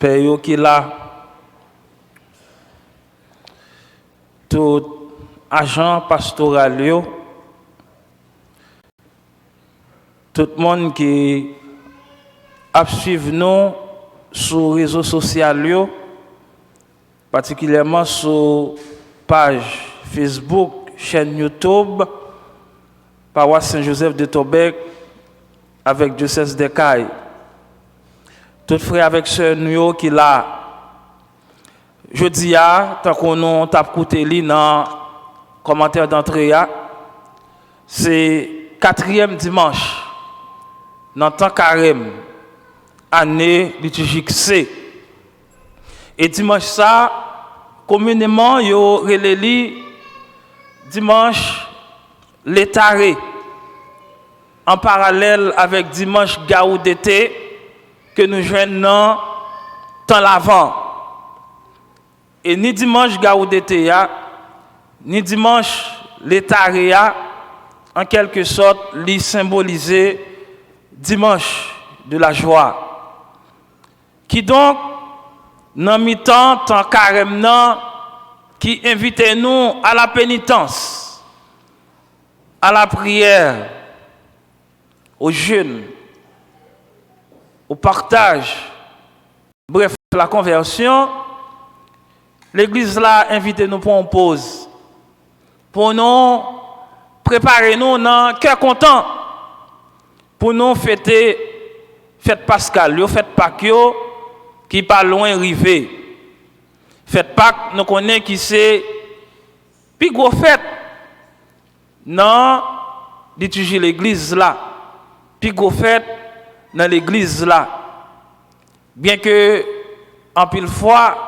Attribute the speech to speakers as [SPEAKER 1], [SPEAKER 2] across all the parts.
[SPEAKER 1] père qui là, tout agent pastoral, tout le monde qui a suivi nous sur les réseaux sociaux, particulièrement sur page Facebook, chaîne YouTube, paroisse Saint-Joseph de Tobec avec diocèse de Caille. Tout frère avec sœur nous qui là. Je dis tant qu'on t'a écouté dans commentaire d'entrée, c'est 4e dimanche dans temps carême année liturgique C. Et dimanche ça communément yo releli dimanche l'étaré en parallèle avec dimanche gaou d'été que nous joignons dans temps l'avant. Et ni dimanche gaou d'été ni dimanche l'étaré en quelque sorte li symboliser dimanche de la joie. Qui donc dans mi-temps temps carême qui invite nous à la pénitence, à la prière, au jeûne, au partage, bref, la conversion. L'église là invite nous pour une pause, pour nous préparer nous dans cœur content, pour nous fêter fête Pascal, fête Pâques qui pas loin arrivé. Fête Pâques, nous connaissons qui c'est plus gros fête dans liturgie l'église là, plus gros fête dans l'église là. Bien que en pile fois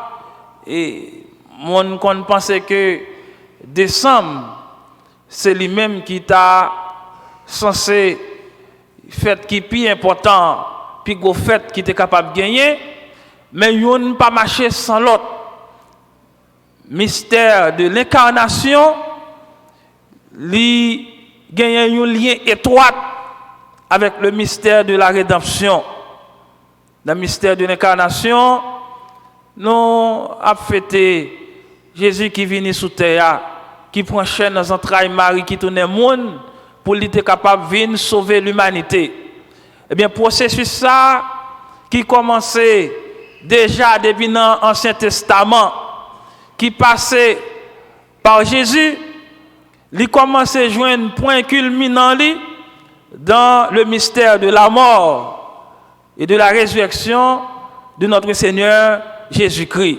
[SPEAKER 1] et mon qu'on pensait que décembre c'est lui-même qui t'a censé fête qui plus important, plus gros fête qui était capable de gagner, mais yon ne pas marcher sans l'autre. Mystère de l'incarnation, li gagne un lien étroit avec le mystère de la rédemption. Dans le mystère de l'incarnation, nous avons fêté Jésus qui vient sous terre, qui prend chaîne dans les entrailles Marie, qui tourne le monde pour lui être capable de venir sauver l'humanité. Eh bien, processus ça qui commençait déjà depuis l'Ancien Testament, qui passait par Jésus, il commençait à joindre un point culminant dans le mystère de la mort et de la résurrection de notre Seigneur Jésus-Christ.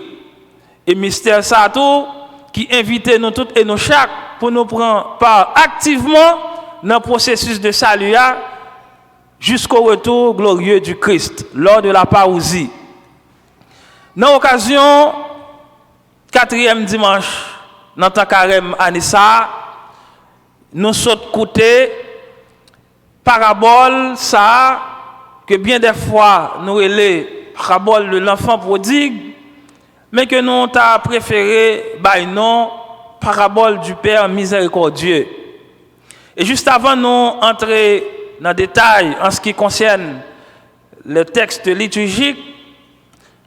[SPEAKER 1] Et mystère ça tout qui invitait nous toutes et nous chaque pour nous prendre part activement dans le processus de salut jusqu'au retour glorieux du Christ lors de la parousie. Dans l'occasion 4e dimanche dans le carême Anissa, nous sommes écoutés parabole ça que bien des fois nous relève parabole de l'enfant prodigue, mais que nous avons préféré non parabole du Père miséricordieux. Et juste avant nous entrer dans le détail en ce qui concerne le texte liturgique,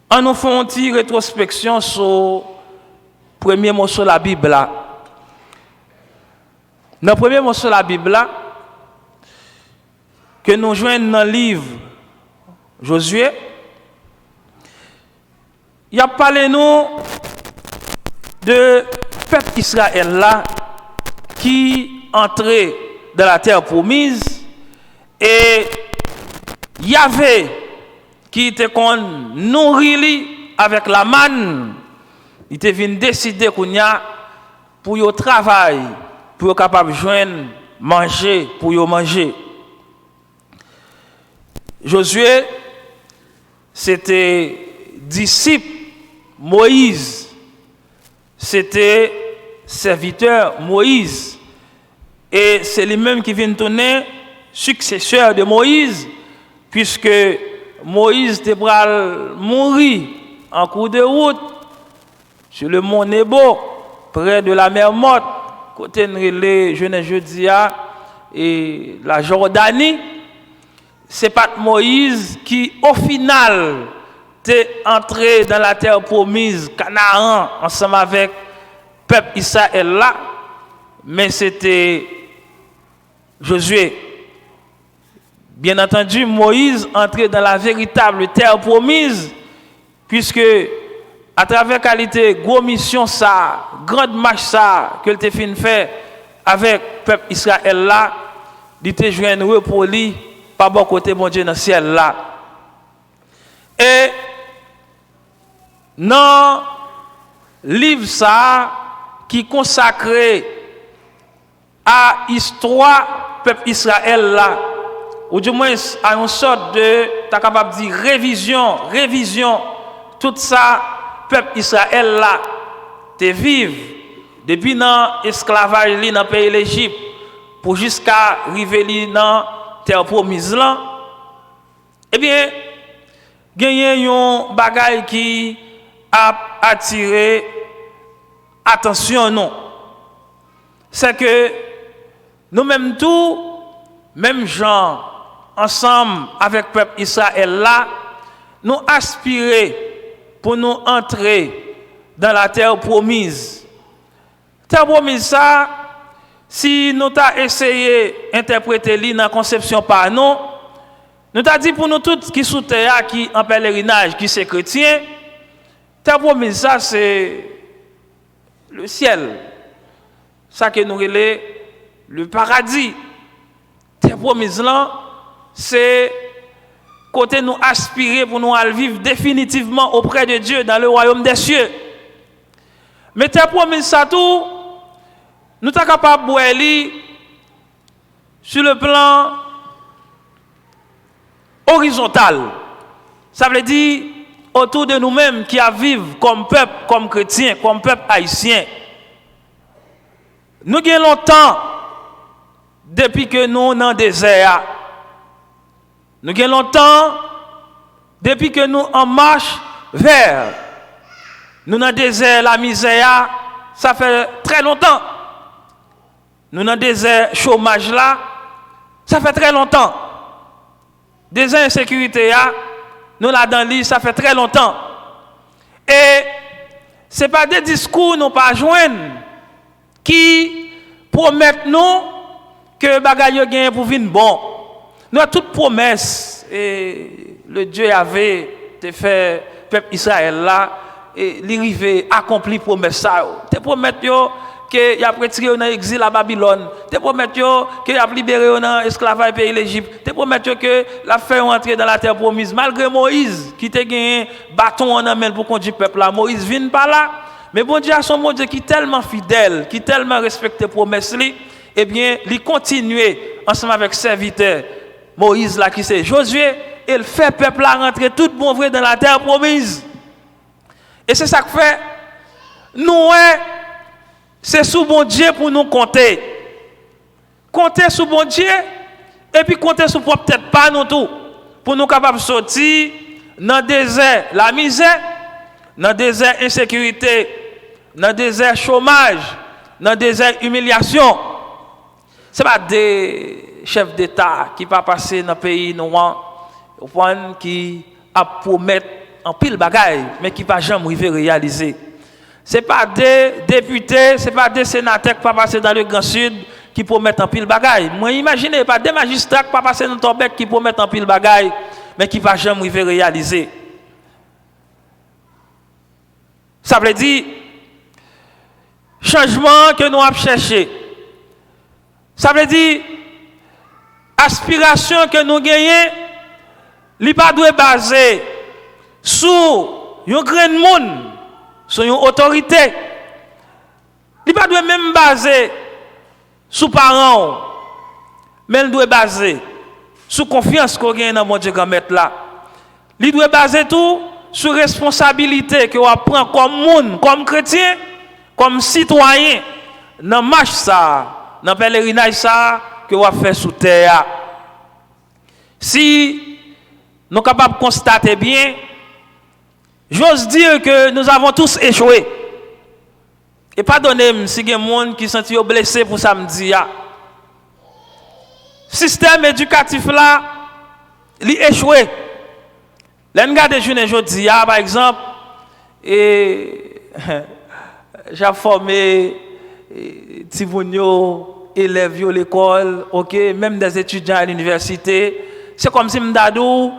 [SPEAKER 1] on nous fait une petite rétrospection sur le premier mot sur la Bible. Dans le premier mot sur la Bible, que nous joignons dans le livre Josué, il a parlé nous de peuple Israël là qui entrait dans la terre promise et Yahvé qui était qu'on nourrit avec la manne, il était venu décider qu'on y a pour y travail, pour être capable de joindre manger, pour y manger. Josué, c'était disciple Moïse, c'était serviteur Moïse, et c'est lui-même qui vient tourner successeur de Moïse, puisque Moïse était mourir en cours de route sur le mont Nebo, près de la mer Morte, côté de Judéa et la Jordanie. C'est pas Moïse qui, au final, t'es entré dans la terre promise, Canaan, ensemble avec le peuple Israël là, mais c'était Josué. Bien entendu, Moïse entrait dans la véritable terre promise, puisque à travers qualité, gros mission ça, grande marche ça, que le fin fait avec le peuple Israël là, il te joint repos li, par bon côté bon Dieu dans le ciel là. Et dans le livre ça, qui consacré à l'histoire du peuple Israël là, ou du moins à une sorte de, tu es capable de dire révision, tout ça, peuple Israël là, te vive depuis dans l'esclavage dans le pays d'Égypte pour jusqu'à arriver dans la terre promise là. Eh bien, il y a un bagage qui a attiré attention non. C'est que nous-mêmes tous, même gens, ensemble avec le peuple Israël là, nous aspirons pour nous entrer dans la terre promise. Terre promise ça, si nous avons essayé d'interpréter dans la conception par nous, nous avons dit pour nous tous qui sont terre, qui en pèlerinage, qui sont chrétiens, terre promise ça c'est le ciel. Ça que nous relève le paradis. Terre promise là, c'est côté nous aspirer pour nous vivre définitivement auprès de Dieu dans le royaume des cieux. Mais terre promise ça tout, nous sommes capables de voir sur le plan horizontal. Ça veut dire autour de nous-mêmes qui vivent comme peuple, comme chrétien, comme peuple haïtien. Nous avons longtemps, depuis que nous sommes dans le désert, nous avons longtemps, depuis que nous en marche vers, nous dans le désert, la misère, ça fait très longtemps. Nous dans le désert, chômage là, ça fait très longtemps. Désert insécurité là, nous là dans l'île, ça fait très longtemps. Et ce n'est pas des discours nous pas joindre qui promettent nous que bagaille gagne pour venir bon. Nous avons toute promesse et le Dieu avait fait peuple Israël là et l'arrivée accompli promesse ça. Te promettent que y a retiré dans l'exil à Babylone. Te promettent que y a libéré dans l'esclavage pays l'Égypte. Te promettent que la fait entrer dans la terre promise malgré Moïse qui te gagné bâton en main pour conduire peuple là. Moïse vient pas là. Mais bon Dieu a son bon Dieu qui est tellement fidèle, qui tellement respecte promesse li, eh bien, il continue ensemble avec serviteur Moïse là qui c'est Josué, et il fait peuple là rentrer tout bon vrai dans la terre promise. Et c'est ça que fait nous c'est sous bon Dieu pour nous compter. Compter sous bon Dieu et puis compter sur peut-être pas nous tout pour nous capables de sortir dans le désert la misère, dans le désert insécurité, dans le désert chômage, dans le désert humiliation. Ce n'est pas des chefs d'État qui ne passer dans le pays noir qui a promettre en pile bagaille, mais qui ne va jamais réaliser. Ce n'est pas des députés, ce n'est pas des sénateurs qui ne passer dans le Grand Sud qui promettent en pile bagaille. Moi, imaginez, pas des magistrats qui ne passer dans Torbec qui promettent en pile bagaille, mais qui ne va jamais réaliser. Ça veut dire changement que nous avons cherché. Ça veut dire aspiration que nous gagnons, il ne doit pas baser sur un grand monde, sur une autorité. Il ne doit même baser sur parents, mais il doit baser sur confiance qu'on gagne dans mon Dieu grand maître là. Il doit baser tout sur responsabilité que on prend comme monde, comme chrétien, comme citoyen dans marche ça, dans pèlerinage ça que on fait sous terre. Si nous sommes capables de constater bien, j'ose dire que nous avons tous échoué. Et pardonnez-moi si il y a des gens qui sont blessés pour samedi. Le système éducatif là, il a échoué. Là, regarde les jeunes aujourd'hui, par exemple, et j'ai formé Tivounio, élèves à l'école, ok, même des étudiants à l'université. C'est comme si m'dadou,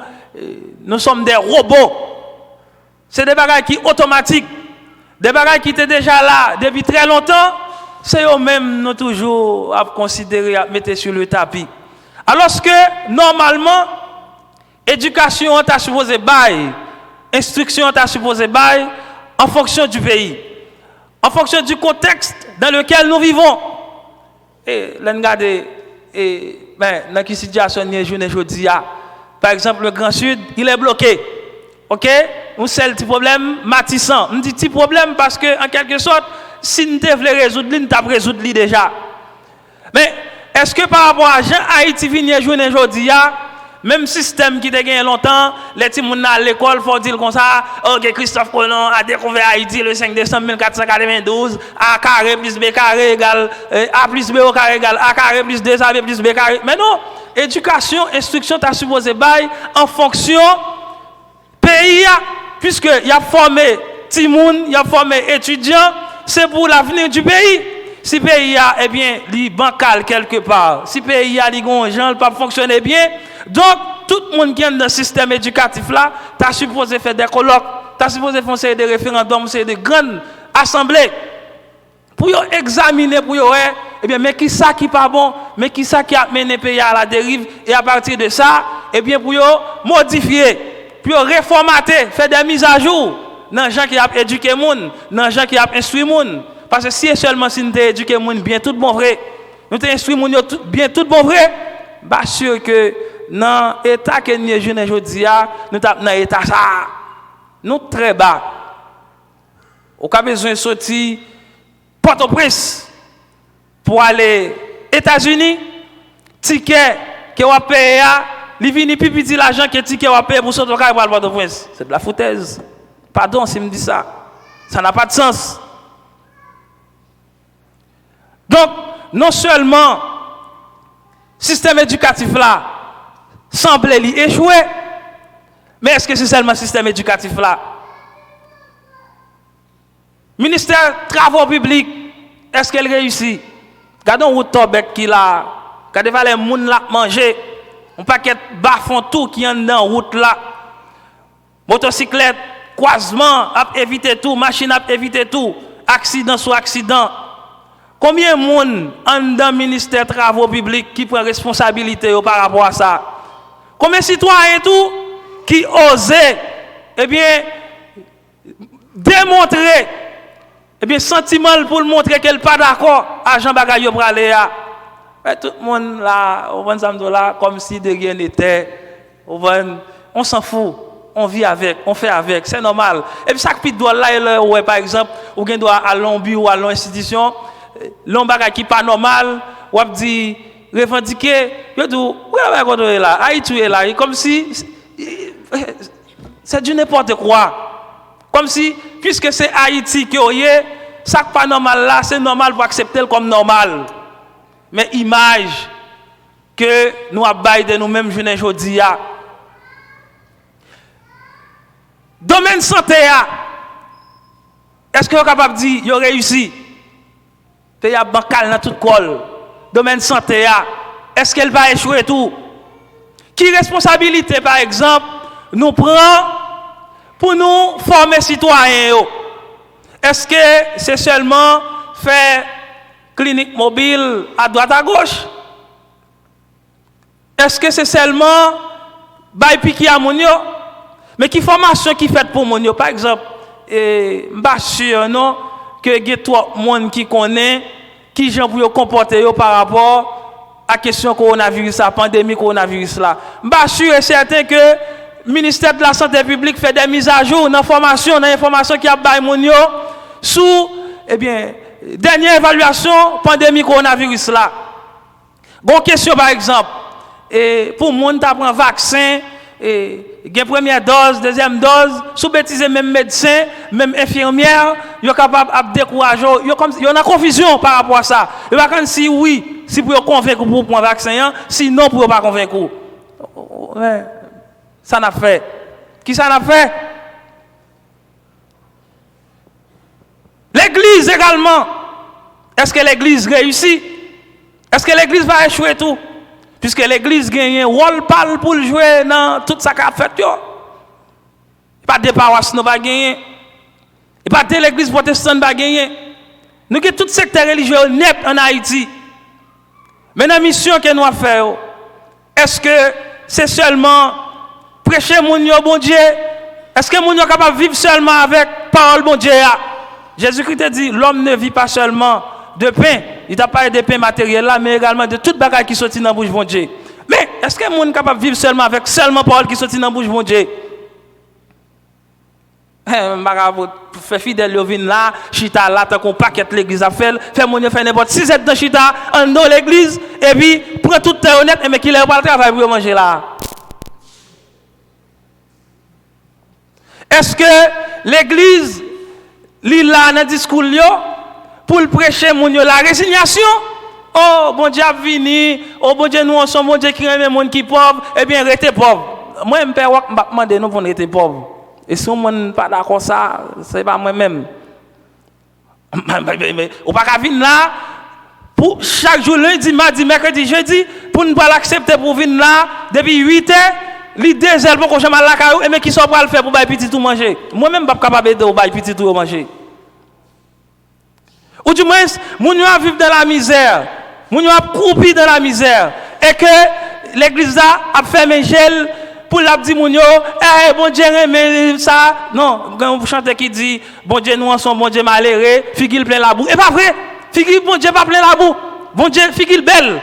[SPEAKER 1] nous sommes des robots. C'est des bagages qui automatiques, des bagages qui étaient déjà là depuis très longtemps. C'est eux-mêmes nous toujours à considérer, à mettre sur le tapis. Alors que normalement, éducation est supposée bail, instruction est supposée bail en fonction du pays, en fonction du contexte dans lequel nous vivons. Et là, regardez, dans quelle situation nous sommes aujourd'hui, par exemple, le Grand Sud, il est bloqué. Ok? C'est le petit problème matissant. On dit petit problème parce que, en quelque sorte, si nous devons résoudre, nous avons résoudre déjà. Mais est-ce que par rapport à Jean Haïti vient aujourd'hui, même système qui a gagné longtemps, les petits gens à l'école font dire comme ça, ok, Christophe Colomb a découvert Haïti le 5 décembre 1492, A carré plus B carré égale A plus B au carré égale A carré plus 2AB plus B carré. Mais non, éducation, instruction, tu as supposé bail en fonction pays, puisque il a formé Timoun, il a formé étudiants, c'est pour l'avenir du pays. Si le pays a, eh bien, il bancal quelque part, si le pays a, il ne pas fonctionner bien, donc tout le monde qui est dans le système éducatif là, tu as supposé faire des colloques, tu as supposé faire des référendums, des grandes assemblées, pour examiner, pour eh bien, mais qui ça qui pas bon, mais qui ça qui a mené le pays à la dérive, et à partir de ça, eh bien, pour modifier, pour réformater, faire des mises à jour, dans les gens qui ont éduqué les gens, dans les gens qui ont instruit les gens. Parce que si seulement si nous avons éduqué les gens bien, tout bon vrai, nous avons instruit les gens bien, tout bon vrai, bah sûr que dans l'état que nous sommes aujourd'hui, nous sommes dans l'état ça, nous très bas. On a besoin de sortir Port-au-Prince pour aller aux États-Unis, ticket que vous payez, il vient plus petit l'argent que ticket vous payez pour sortir au Port-au-Prince. C'est de la foutaise. Pardon si je me dis ça. Ça n'a pas de sens. Donc, non seulement le système éducatif là semble échouer, mais est-ce que c'est seulement le système éducatif là? Ministère des Travaux publics, est-ce qu'elle réussit? Regardons où Tobek qui là, regardez les gens là manger, un paquet de bafons tout qui est dans route là, motocyclette, croisement, a éviter tout, machine a éviter tout, accident sur accident. Combien de monde en dans le ministère des Travaux publics qui prend responsabilité par rapport à ça? Combien de citoyens tout qui osent eh bien, démontrer eh bien, sentiment pour montrer qu'elle n'est pas d'accord à Jean Bagayo pour aller à. Tout le monde là, comme si de rien n'était. On s'en fout. On vit avec, on fait avec, c'est normal. Et puis, chaque petit doigt là, ouais, par exemple, ou bien doit à l'ombi ou à l'institution, l'ombaga qui n'est pas normal, ou dit, revendiquer, yo dit, où est là? Haïti est là, comme si, c'est du n'importe quoi. Comme si, puisque c'est Haïti qui est, ça qui n'est pas normal là, c'est normal pour accepter comme normal. Mais image que nous avons de nous-mêmes, je ne dis pas. Domaine santé, est-ce que vous êtes capable de dire qu'il a réussi? Pays a bancal dans tout col. Domaine santé, est-ce qu'elle va échouer tout? Qui responsabilité, par exemple, nous prend pour nous former citoyens? Est-ce que c'est seulement faire clinique mobile à droite à gauche? Est-ce que c'est seulement bail piqué à mon yo? Mais qui formation qui fait pour mon yo? Par exemple, je ne suis pas sûr non, que il y a trop de monde qui connaît qui gens pour comporter par rapport à la question coronavirus, la pandémie coronavirus là. Je ne suis pas sûr et certain que le ministère de la Santé publique fait des mises à jour dans la formation, dans l'information qui a bail mon yo sous eh bien dernière évaluation pandémie coronavirus là. Bon question par exemple, et pour monde qui prend vaccin et première dose, deuxième dose, sous bêtiser même médecin, même infirmière, ils sont capables de décourager, il y a une confusion par rapport à ça. Ils ne si oui, si vous convaincre pour prendre vaccin, sinon pour pas convaincre. Ouais, ça n'a fait. Qui ça n'a fait? L'église également. Est-ce que l'église réussit? Est-ce que l'église va échouer tout? Puisque l'église gagne un rôle pour jouer dans tout ça qu'a fait. Pas de paroisse nous va gagner. Et pas de l'église protestante va gagner. Nous avons tout secteur religieux net en Haïti. Mais la mission que nous avons fait, est-ce que c'est seulement prêcher mon bon Dieu? Est-ce que mon est capable de vivre seulement avec parole bon Dieu? Jésus-Christ a dit, l'homme ne vit pas seulement de pain. Il t'a parlé de pain matériel là, mais également de toute bagaille qui sortit dans la bouche bon Dieu. Mais est-ce que mon est capable de vivre seulement avec seulement parole qui sortit dans la bouche bon Dieu? Pour faire fidèle, yo vin là, chita là, tant qu'on paquette l'église a fait mon faire n'importe 6 dans chita, en dans l'église, et puis prend tout terre honnête, mais qu'il est pas le travail pour manger là. Est-ce que l'église, li là dans discours yo, pour le prêcher mon yo la résignation? Oh, bon Dieu a vini, oh bon Dieu, nous sommes bon Dieu qui aime les gens qui pauvres, eh bien, restez pauvres. Moi, je ne peux pas demander nous pour rester pauvres. Et si on n'est pas d'accord ça, c'est pas moi-même. On ne peut pas venir là pour chaque jour, lundi, mardi, mercredi, jeudi, pour ne pas l'accepter pour venir là depuis 8 heures, les 2 heures pour qu'on jamais la caillou, et mais qui sont pas le faire pour bailler petit tout manger. Moi-même, je ne suis pas capable de bailler petit tout manger. Ou du moins, nous vivons dans la misère, nous croupi dans la misère, et que l'église a fermé gel. Pour la dit moun yo, eh bon Dieu mais ça non, quand vous chantez qui dit bon Dieu nous en sommes bon Dieu malheureux, figil plein la boue. Et pas vrai. Figil bon Dieu pas plein la boue. Bon Dieu figil belle.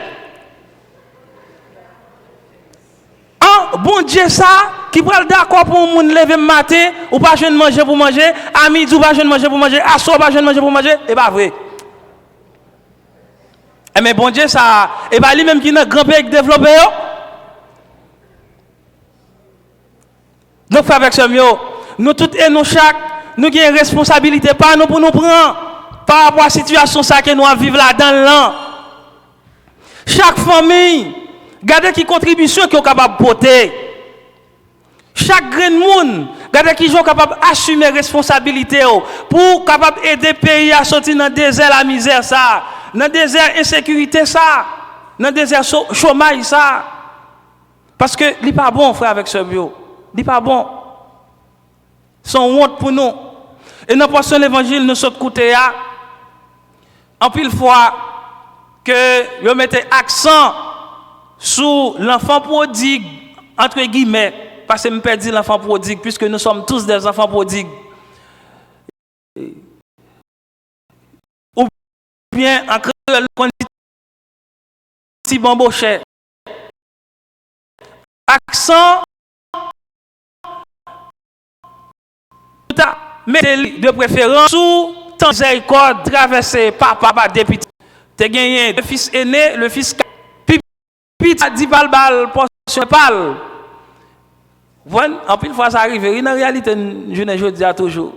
[SPEAKER 1] Bon Dieu ça qui prend d'accord pour moun lever matin ou pas jeune manger pour manger, à midi ou pas jeune manger pour manger, à soir pas jeune manger pour manger, et pas vrai. Eh mais bon Dieu ça et pas lui même qui n'a grand pays développé yo. Nous faisons avec ce mieux. Nous tous et nous chaque, nous avons une responsabilité pas nous pour nous prendre par rapport à la situation que nous vivons là-dedans. Là. Chaque famille, regardez qui contribution qui est capable de porter. Chaque grain de monde, regardez qui est capable d'assumer la responsabilité pour capable aider le pays à sortir dans le désert la misère ça, dans le désert insécurité ça, dans le désert chômage ça. Parce que ce n'est pas bon frère avec ce bio. Ce n'est pas bon. C'est une honte pour nous. Et dans le l'évangile, nous sommes écoutés en pile fois que vous mettez accent sur l'enfant prodigue, entre guillemets, parce que je me perds l'enfant prodigue, puisque nous sommes tous des enfants prodigues. Ou bien en créole, on dit petit bambochet. Accent mettez de préférence sous temps miséricorde traversé par papa depuis te gagné le fils aîné le fils pipi a dit balbal portion pal voilà en pile fois ça arrive en réalité je dis à toujours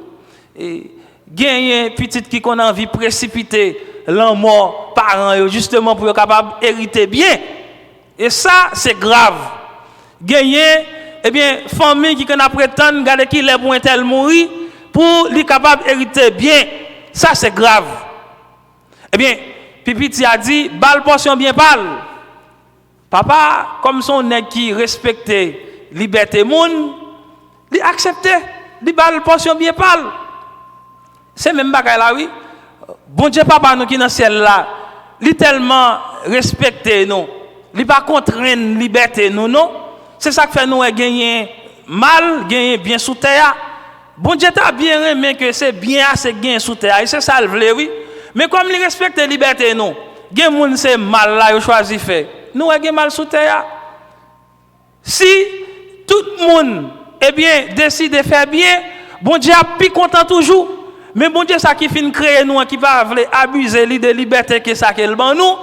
[SPEAKER 1] et gagner petite qui qu'on a envie précipiter l'amour parents justement pour être capable hériter bien et ça c'est grave gagner eh bien famille qui qu'on a prétendre garder qui les pour tel mourir pour les capable hériter bien ça c'est grave eh bien Pipiti a dit balle portion bien pâle papa comme son nèg qui respectait liberté moun il acceptait li balle portion bien pâle c'est même bagaille là oui bon Dieu papa nous qui dans ciel là il tellement respecté nous il pas contraindre liberté nous non c'est ça qui fait nous gagner mal gagner bien sous terre. Bon Dieu t'a bien aimé que c'est bien assez gain sous terre. Et c'est ça le vrai oui. Mais comme il respecte la liberté non, gen moun c'est mal là il choisi faire. Nous avons mal sous terre. Si tout le monde eh bien décide de faire bien, bon Dieu a plus content toujours. Mais bon Dieu ça qui fin créer nous qui va abuser de liberté que ça qu'elle ban nous.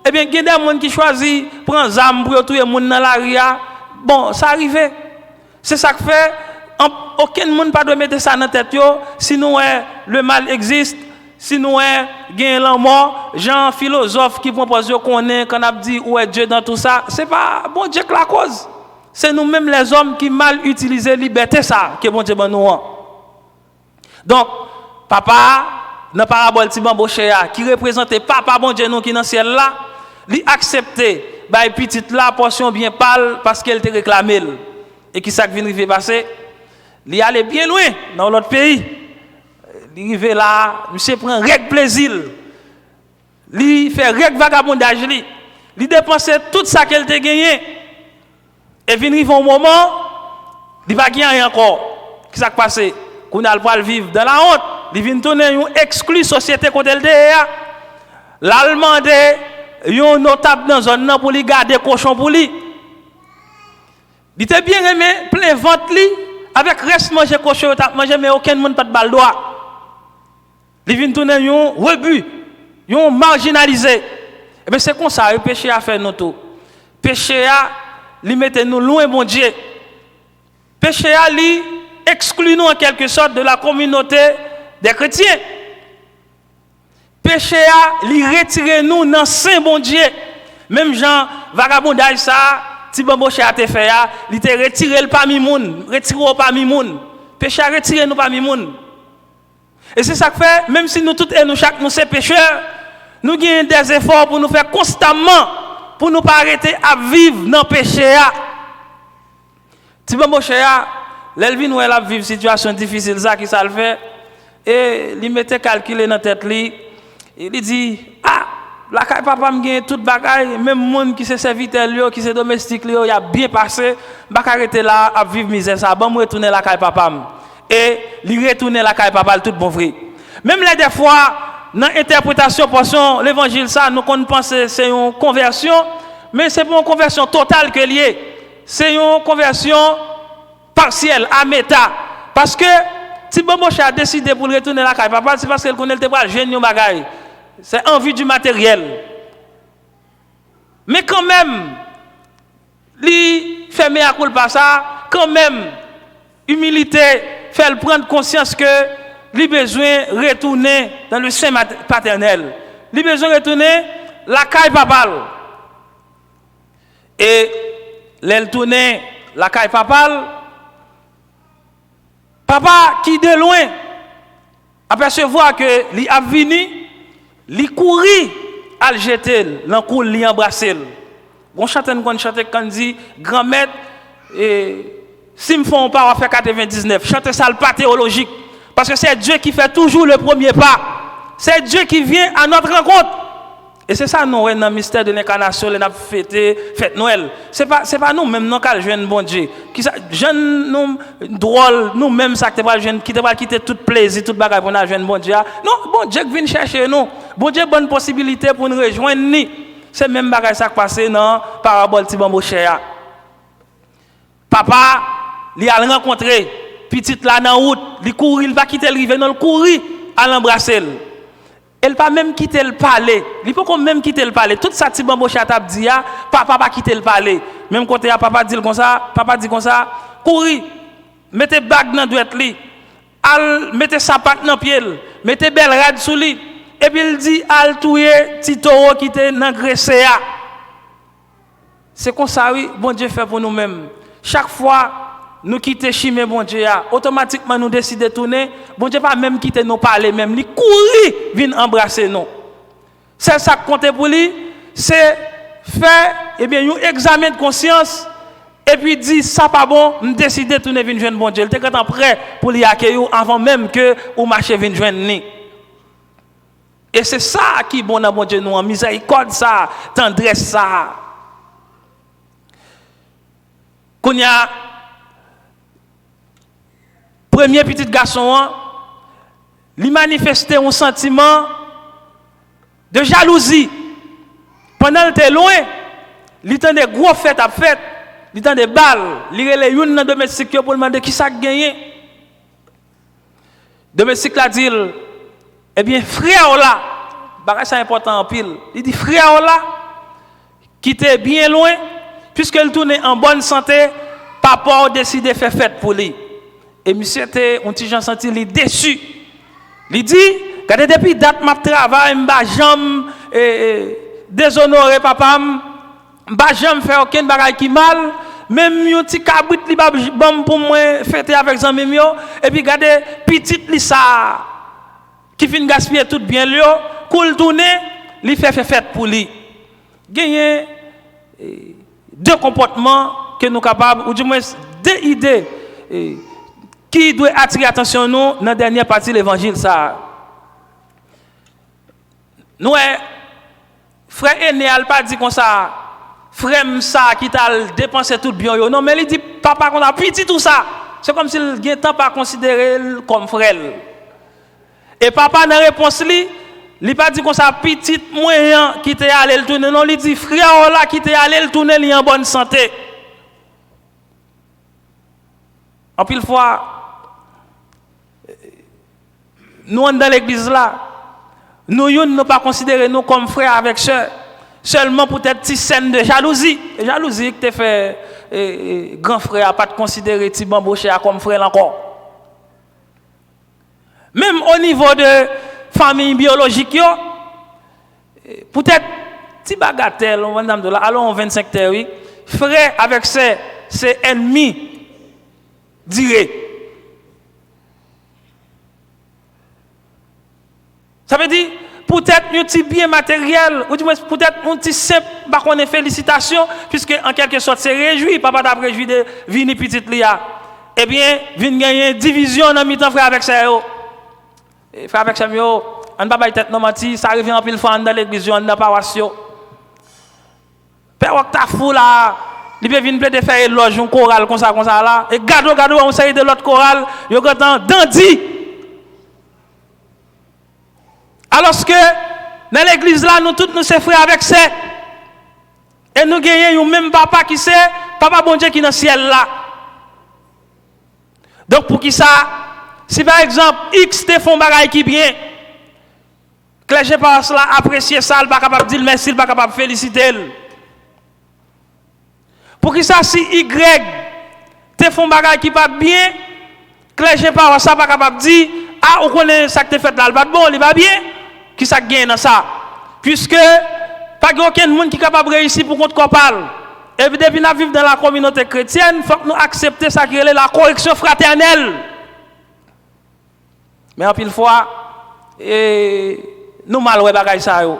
[SPEAKER 1] Eh bien gen des monde qui choisit prendre zam pour tuer monde dans la ria. Bon, ça arrive. C'est ça que fait. Aucun monde pas doit mettre ça dans la tête. Sinon, le mal existe. Sinon, il y a la mort. Jean philosophe qui propose qu'on est, qu'on a dit où est Dieu dans tout ça. C'est pas bon Dieu que la cause. C'est nous-mêmes les hommes qui mal utilisons la liberté ça que bon Dieu nous. Donc, papa, dans la parabole de Bambochéa, qui représente papa bon Dieu nous qui dans le ciel là, il accepté, bah petite la portion bien pâle parce qu'elle te réclamé. Et qui ça vient arriver passer? Il allait bien loin dans l'autre pays. Il arrive là, monsieur prend règle plaisir. Il fait règle vagabondage, il dépense tout ça qu'elle te gagné. Et vient arriver un moment, il va gagner encore. Qui ça passe? Qu'on a le droit de vivre dans la honte. Il vient tourner une exclue société côté le DEA. L'Allemand un notable dans zone pour lui garder cochon pour lui. Il était bien aimé, plein ventre lui, avec reste manger cochon, manger mais aucun monde pas de balle droit. Il vient tourner un rebut, un marginalisé. Et bien c'est comme ça, le péché a fait nous tout. Péché a, lui mette nous loin bon Dieu. Péché a, lui exclut nous en quelque sorte de la communauté des chrétiens. Péché a, lui retire nous dans saint bon Dieu. Même Jean vagabondage ça, si Bambochéa a te fait, il te retiré le parmi moun, retiré parmi moun. Péché a retiré nous parmi moun. Et c'est ça que fait, même si nous tous et nous chaque nous sommes pécheurs, nous gagnons des efforts pour nous faire constamment, pour nous pas arrêter à vivre dans le péché. Si Bambochéa, l'Elvin ou elle a vivre une situation difficile, ça qui ça le fait, et il mettait calculé dans la tête, il dit, ah, la caille papa me gagne toute bagaille, même monde qui se serviteur qui se domestique il a bien passé, pas arrêter là à vivre misère ça, bon me retourner la caille papa et lui retourner la caille papa tout bon vrai. Même les des fois dans interprétation portion l'évangile ça nous qu'on pense c'est une conversion, mais c'est pas une conversion totale que lié. C'est une conversion partielle à méta parce que si Bambochéa a décidé pour retourner la caille papa, c'est parce qu'elle connaît le pas jeune bagaille. C'est envie du matériel. Mais quand même, lui fait mea culpa ça, quand même, humilité, fait prendre conscience que lui besoin de retourner dans le sein paternel. Lui besoin de retourner la caille papale. Et l'elle tourner la caille papale, papa qui de loin apercevoir que lui a venu, li courir à le jeter dans cou li embrasser bon chanter qu'on chante quand dit grand maître et si me font pas on faire 99 chanter ça le pas théologique parce que c'est Dieu qui fait toujours le premier pas, c'est Dieu qui vient à notre rencontre et c'est ça nous dans le mystère de l'incarnation on a fêté fête Noël, c'est pas nous même non qu'à jeune bon Dieu qui ça jeune nous drôle nous même ça qui jeune qui va quitter tout plaisir toute bagarre pour na jeune bon Dieu non bon Dieu vient chercher nous bon Dieu bonne possibilité pour nous rejoindre ni c'est même bagarre ça qui passé dans parabole de Bambochéa. Papa il a rencontré petite là dans route il courir il va quitter le rive non il courir à l'embrasser. Elle pas même quitter le palais. Il faut même quitter le palais. Tout ça ti Bambochéa t'a dit papa pas quitter le palais. Même côté papa dit comme ça, papa dit comme ça, courir, mettez bague dans douette li, mettez sapat dans pied, mettez belle rade sous lui et puis il dit al touyer ti taureau qui était dans graissé. C'est comme ça oui, bon Dieu fait pour nous-mêmes. Chaque fois nous quitter chimé bon Dieu automatiquement nous décider de tourner bon Dieu pas même quitter nous parler même lui courir vient embrasser nous c'est ça qui compte pour lui c'est faire et bien un examen de conscience et puis dit ça pas bon nous décider de tourner venir joindre bon Dieu il était prêt pour lui accueillir avant même que ou marcher venir joindre ni et c'est ça qui bon dans bon Dieu nous en miséricorde ça tendresse ça qu'on y a premier petit garçon, il manifestait un sentiment de jalousie. Pendant qu'il était loin, il était des gros fêtes à fête, il était des balles, il était une dans domestique pour demander qui ça a gagné. Domestique l'a dit, eh bien, frère là, c'est important en pile. Il dit, frère là, qui était bien loin, puisqu'il tournait en bonne santé, papa a décidé de faire fête pour lui. Et monsieur était un petit gens senti déçu. Il dit, quand depuis date m'a travail, m'ba jambe déshonorer papa, m'ba jambe faire aucun bagage qui mal, même un petit cabrit li pas bon pour moi fêter avec zami yo et puis garder petite li ça qui fin gaspiller tout bien lui cool tourner li fait fête pour lui gagner deux comportements que nous capables ou du moins deux idées qui doit attirer attention nous dans la dernière partie de l'évangile ça nous frère aîné a pas dit comme ça frère ça qui t'a dépensé tout bien non mais il dit papa qu'on a petit tout ça c'est comme s'il gagne temps pas considérer comme frère et papa dans réponse il pas dit comme ça petit moyen qui t'est allé le tourner non il dit frère là qui t'est allé le tourner il en bonne santé en pile fois nous dans l'église là nous ne pas considérer nous comme frères avec sœurs seulement peut-être petite scène de jalousie et jalousie que tu fait grand frère pas te considérer petit bambouché comme frère encore même au niveau de famille biologique peut-être petit bagatelle allons 25 terres oui frère avec ses ennemis direct. Ça veut dire peut-être un petit bien matériel ou peut-être un petit simple par contre félicitations puisque en quelque sorte c'est réjoui papa t'a réjoui de venir petite lia eh bien vinn gagner division dans mi-temps frère avec ça yo frère avec ça yo on pas tête non menti ça revient en pile fois dans l'église on dans paroisse yo père ta fou là il peut venir de faire éloge un choral comme ça là et gado on série de l'autre choral yo gantan dandi alors que dans l'église là nous tous nous sommes frères avec ça et nous gagnons même papa qui c'est papa bon Dieu qui est dans le ciel là donc pour qui ça si par exemple X te font bagaille qui bien clergé par cela apprécier ça il pas capable dire merci il pas capable féliciter pour qui ça si Y te font bagaille qui pas bien clergé par ça pas capable dire ah on connaît ça que tu fait là il pas bon il va bien qui ça gagne dans ça puisque pas aucun monde qui est capable de réussir pour contre qu'on parle et depuis nous vivons dans la communauté chrétienne il faut que nous accepter ça qui est la correction fraternelle mais en pile fois nous mal ouais bagaille ça yo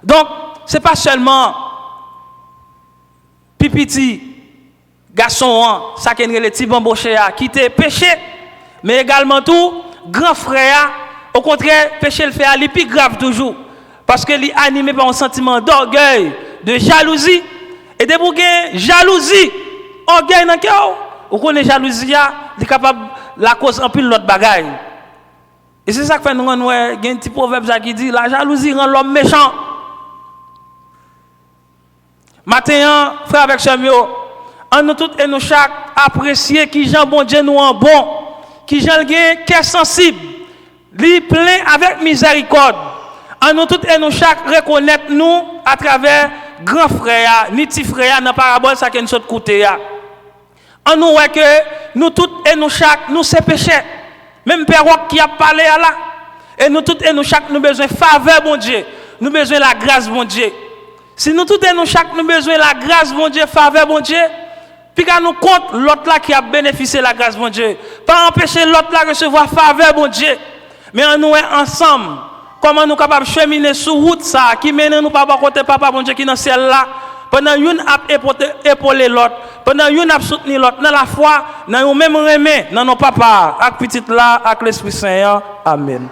[SPEAKER 1] donc c'est pas seulement pipiti garçon ça qui est le petit bamboché qui te péché mais également tout grand frère au contraire, péché le fait aller plus grave toujours. Parce que est animé par un sentiment d'orgueil, de jalousie. Et de pour jalousie, orgueil dans le cœur, vous connaissez jalousie, il est capable de la cause en pile l'autre bagaille. Et c'est ça que fait nous rendre, il y a un petit proverbe qui dit, la jalousie rend l'homme méchant. Maintenant, frère avec Samuel, en nous tous et nous chaque apprécier qui Jean bon Dieu nous en bon, qui Jean le cœur sensible. Li plein avec miséricorde. En nous tous et nous chaque reconnaître nous à travers grand frère, ni petit frère dans parabole ça qui nous saute côté ya. En nous ouais que nous tous et nous chaque nous c'est péché. Même Père qui a parlé à là. Et nous tous et nous chaque nous besoin faveur bon Dieu. Nous besoin la grâce bon Dieu. Si nous tous et nous chaque nous besoin la grâce bon Dieu, faveur bon Dieu. Puis quand nous compte l'autre là qui a bénéficié de la grâce bon Dieu. Pas empêcher l'autre là de recevoir faveur bon Dieu. Mais nous ensemble, comment nous capables de cheminer sur route ça qui mène nous pas côté papa bon Dieu qui dans ciel là pendant une a épauler l'autre pendant une a soutenir l'autre dans la foi dans même remet dans nos papa avec petite là avec l'Esprit Saint. Amen.